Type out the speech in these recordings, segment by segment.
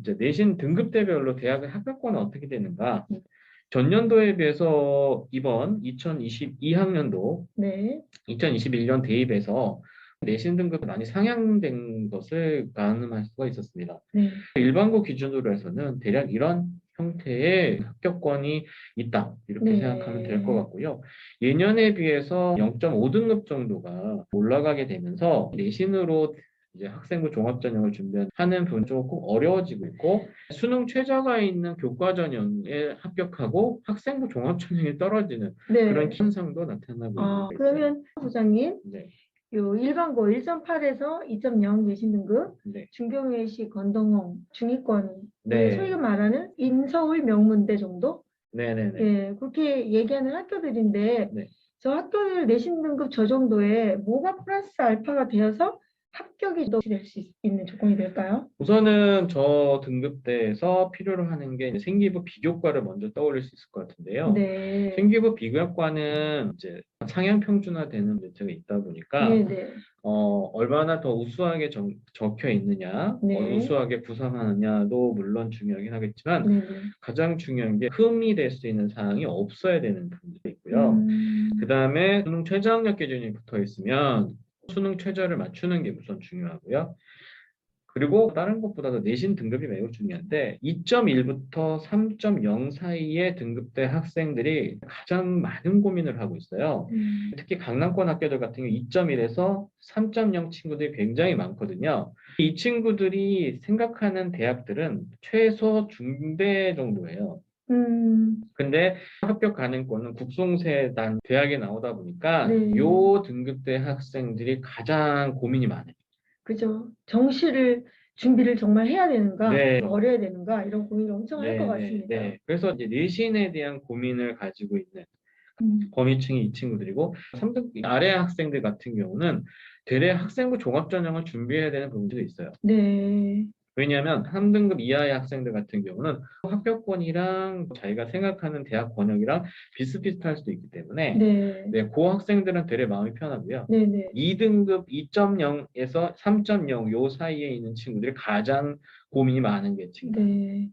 이제 내신 등급대별로 대학의 합격권은 어떻게 되는가? 전년도에 비해서 이번 2022학년도, 네. 2021년 대입에서 내신 등급이 많이 상향된 것을 가늠할 수가 있었습니다. 네. 일반고 기준으로 해서는 대략 이런 형태의 합격권이 있다, 이렇게 생각하면 될 것 네. 같고요. 예년에 비해서 0.5등급 정도가 올라가게 되면서 내신으로 이제 학생부 종합전형을 준비하는 부분이 조금 어려워지고 있고, 수능 최저가 있는 교과 전형에 합격하고 학생부 종합전형이 떨어지는 그런 네. 현상도 나타나고 있는 게 있어요. 그러면 부장님, 네, 요 일반고 1.8에서 2.0 내신 등급, 네, 중경외시, 건동홍, 중위권, 네, 소위가 말하는 인서울 명문대 정도? 네, 네, 네. 예, 그렇게 얘기하는 학교들인데, 네. 저 학교들 내신 등급 저 정도에 뭐가 플러스 알파가 되어서 합격이 될 수 있는 조건이 될까요? 우선은 저 등급대에서 필요로 하는 게 이제 생기부 비교과를 먼저 떠올릴 수 있을 것 같은데요. 네. 생기부 비교과는 이제 상향 평준화되는 문제가 있다 보니까 네. 얼마나 더 우수하게 적혀 있느냐, 네. 우수하게 구성하느냐도 물론 중요하긴 하겠지만 네. 가장 중요한 게 흠이 될 수 있는 사항이 없어야 되는 부분도 있고요. 그 다음에 수능 최저학력 기준이 붙어 있으면 수능 최저를 맞추는 게 우선 중요하고요. 그리고 다른 것보다도 내신 등급이 매우 중요한데 2.1부터 3.0 사이의 등급대 학생들이 가장 많은 고민을 하고 있어요. 특히 강남권 학교들 같은 경우 2.1에서 3.0 친구들이 굉장히 많거든요. 이 친구들이 생각하는 대학들은 최소 중대 정도예요. 근데 합격 가능권은 국송세단 대학에 나오다 보니까 네. 요 등급대 학생들이 가장 고민이 많아요. 그죠. 정시를 준비를 정말 해야 되는가, 네. 어려야 되는가, 이런 고민을 엄청 할 것 같습니다. 네. 그래서 이제 내신에 대한 고민을 가지고 있는 음. 범위층이 이 친구들이고 3등 아래 학생들 같은 경우는 대래 학생부 종합전형을 준비해야 되는 부분들이 있어요. 네. 왜냐하면 3등급 이하의 학생들 같은 경우는 합격권이랑 자기가 생각하는 대학 번역이랑 비슷비슷할 수도 있기 때문에 네. 그 학생들은 되레 마음이 편하고요. 네. 네. 2등급 2.0에서 3.0 요 사이에 있는 친구들이 가장 고민이 많은 계층이다. 네.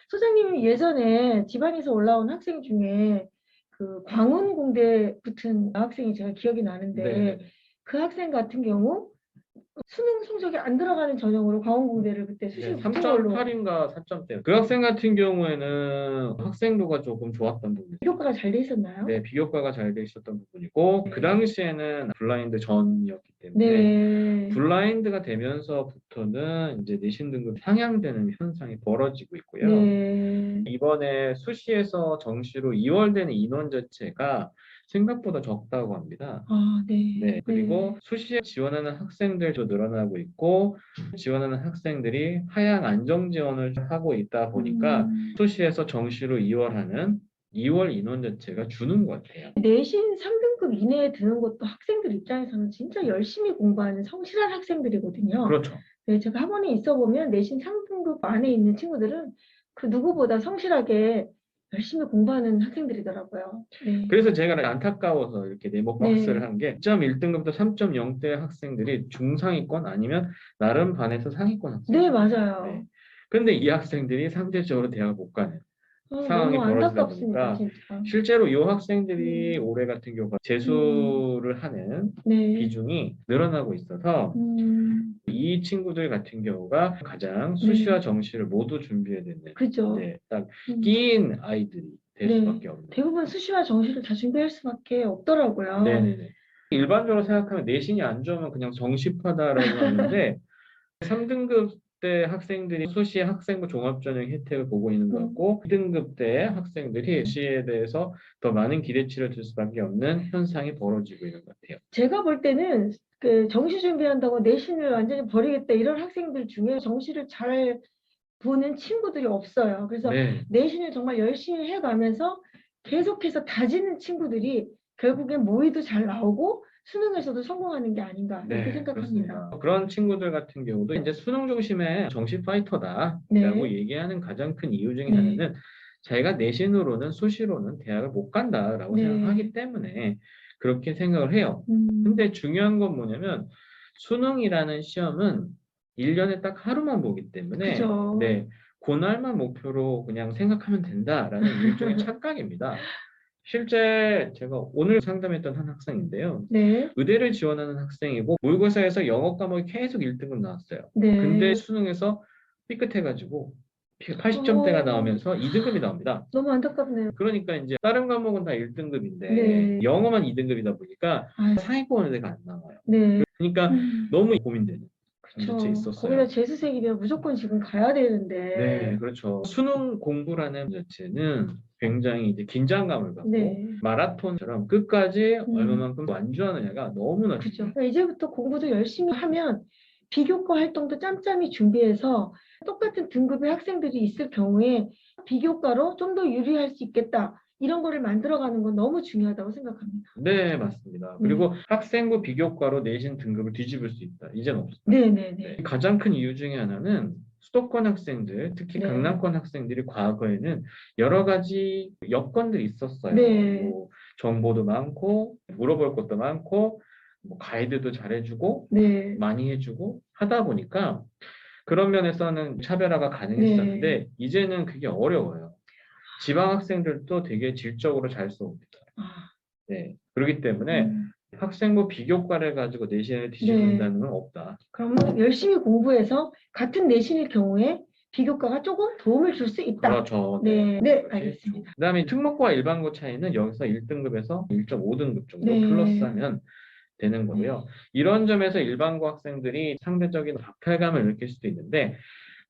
소장님이 예전에 지방에서 올라온 학생 중에 그 광운공대 붙은 학생이 제가 기억이 나는데 네. 그 학생 같은 경우 수능 성적이 안 들어가는 전형으로 광운공대를 그때 수시로 붙은 걸로 3.8인가 4점대. 그 학생 같은 경우에는 학생도가 조금 좋았던 부분이죠. 비교과가 잘 돼 있었나요? 네, 비교과가 잘 돼 있었던 부분이고 그 당시에는 블라인드 전이었기 때문에 네. 블라인드가 되면서부터는 이제 내신 등급 상향되는 현상이 벌어지고 있고요. 네. 이번에 수시에서 정시로 2월되는 인원 자체가 생각보다 적다고 합니다. 네, 그리고 수시에 지원하는 학생들도 늘어나고 있고 지원하는 학생들이 하향 안정 지원을 하고 있다 보니까 수시에서 정시로 2월 인원 자체가 주는 것 같아요. 내신 3등급 이내에 드는 것도 학생들 입장에서는 진짜 열심히 공부하는 성실한 학생들이거든요. 그렇죠. 네, 제가 학원에 있어 보면 내신 3등급 안에 있는 친구들은 그 누구보다 성실하게 열심히 공부하는 학생들이더라고요. 네. 그래서 제가 안타까워서 이렇게 네모 박스를 네. 한 게 2.1등급부터 3.0대 학생들이 중상위권 아니면 나름 반에서 상위권 학생. 네, 맞아요. 네. 근데 이 학생들이 상대적으로 대학을 못 가는 상황이 너무 벌어지다 안타깝습니다, 보니까 진짜. 실제로 이 학생들이 올해 같은 경우가 재수를 하는 네. 비중이 늘어나고 있어서 이 친구들 같은 경우가 가장 수시와 정시를 모두 준비해야 되는 그죠. 네, 딱 끼인 아이들이 될 수밖에 없는. 대부분 수시와 정시를 다 준비할 수밖에 없더라고요. 네네네. 일반적으로 생각하면 내신이 안 좋으면 그냥 정시파다라고 하는데 3등급 때 학생들이 수시 학생부 종합전형 혜택을 보고 있는 것 같고 2등급 때 학생들이 수시에 대해서 더 많은 기대치를 둘 수밖에 없는 현상이 벌어지고 있는 것 같아요. 제가 볼 때는 그 정시 준비한다고 내신을 완전히 버리겠다 이런 학생들 중에 정시를 잘 보는 친구들이 없어요. 그래서 내신을 정말 열심히 해가면서 계속해서 다지는 친구들이 결국엔 모의도 잘 나오고 수능에서도 성공하는 게 아닌가 이렇게 생각합니다. 그렇습니다. 그런 친구들 같은 경우도 이제 수능 중심의 정시 파이터다라고 얘기하는 가장 큰 이유 중에 하나는 자기가 내신으로는 수시로는 대학을 못 간다라고 생각하기 때문에 그렇게 생각을 해요. 근데 중요한 건 뭐냐면 수능이라는 시험은 1년에 딱 하루만 보기 때문에 고날만 목표로 그냥 생각하면 된다라는 일종의 착각입니다. 실제 제가 오늘 상담했던 한 학생인데요. 네. 의대를 지원하는 학생이고 모의고사에서 영어 과목이 계속 1등급 나왔어요. 네. 근데 수능에서 삐끗해가지고 80점대가 나오면서 2등급이 나옵니다. 너무 안타깝네요. 그러니까 이제 다른 과목은 다 1등급인데 네. 영어만 2등급이다 보니까 아유. 상위권 의대가 안 나와요. 네. 그러니까 너무 고민되는 그렇죠. 문제 있었어요. 거기다 재수생이면 무조건 지금 가야 되는데. 네, 그렇죠. 수능 공부라는 자체는 굉장히 이제 긴장감을 갖고 네. 마라톤처럼 끝까지 얼마만큼 완주하느냐가 너무나 그렇죠. 중요해요. 그러니까 이제부터 공부도 열심히 하면 비교과 활동도 짬짬이 준비해서 똑같은 등급의 학생들이 있을 경우에 비교과로 좀 더 유리할 수 있겠다. 이런 거를 만들어가는 건 너무 중요하다고 생각합니다. 네, 맞습니다. 그리고 학생부 비교과로 내신 등급을 뒤집을 수 있다. 이제는 없습니다. 네네네. 가장 큰 이유 중에 하나는 수도권 학생들, 특히 네. 강남권 학생들이 과거에는 여러 가지 여건들이 있었어요. 네. 뭐 정보도 많고 물어볼 것도 많고 뭐 가이드도 잘해주고 네. 많이 해주고 하다 보니까 그런 면에서는 차별화가 가능했었는데 네. 이제는 그게 어려워요. 지방 학생들도 되게 질적으로 잘 써옵니다. 네. 그렇기 때문에 학생부 비교과를 가지고 내신을 뒤집는다는 건 없다. 그러면 열심히 공부해서 같은 내신일 경우에 비교과가 조금 도움을 줄 수 있다. 그렇죠. 네, 네, 알겠습니다. 그다음에 특목고와 일반고 차이는 여기서 1등급에서 1.5등급 정도 네. 플러스하면 되는 거고요. 이런 점에서 일반고 학생들이 상대적인 박탈감을 느낄 수도 있는데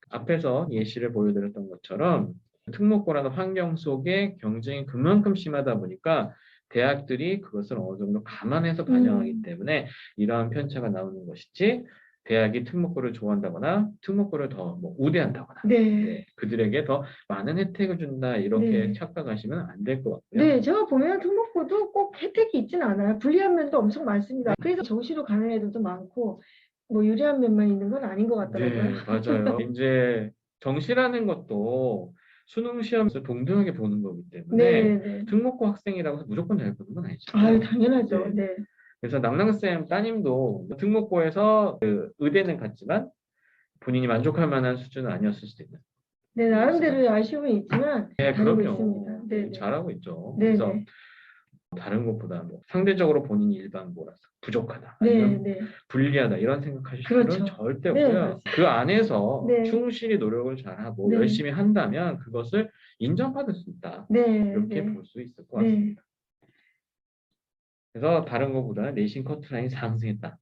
앞에서 예시를 보여드렸던 것처럼 특목고라는 환경 속에 경쟁이 그만큼 심하다 보니까 대학들이 그것을 어느 정도 감안해서 반영하기 때문에 이러한 편차가 나오는 것이지 대학이 특목고를 좋아한다거나 특목고를 더 뭐 우대한다거나 네. 그들에게 더 많은 혜택을 준다 이렇게 네. 착각하시면 안 될 것 같고요. 네, 제가 보면 특목고도 꼭 혜택이 있진 않아요. 불리한 면도 엄청 많습니다. 그래서 정시로 가는 애들도 많고 뭐 유리한 면만 있는 건 아닌 것 같더라고요. 네, 맞아요. 이제 정시라는 것도 수능 시험에서 동등하게 보는 거기 때문에 네. 특목고 학생이라고 해서 무조건 잘 보는 건 아니잖아요. 아유, 당연하죠. 네. 그래서 낭낭쌤 따님도 특목고에서 그 의대는 갔지만 본인이 만족할 만한 수준은 아니었을 수도 있는. 네, 나름대로의 아쉬움은 있지만 네, 다니고 그럼요. 있습니다. 네. 잘하고 있죠. 네. 그래서 다른 것보다 뭐 상대적으로 본인이 일반고라서 부족하다, 아니면 불리하다 이런 생각하실 필요는 절대 없고요. 그 안에서 충실히 노력을 잘하고 열심히 한다면 그것을 인정받을 수 있다. 이렇게 볼 수 있을 것 같습니다. 그래서 다른 것보다 내신 커트라인이 상승했다.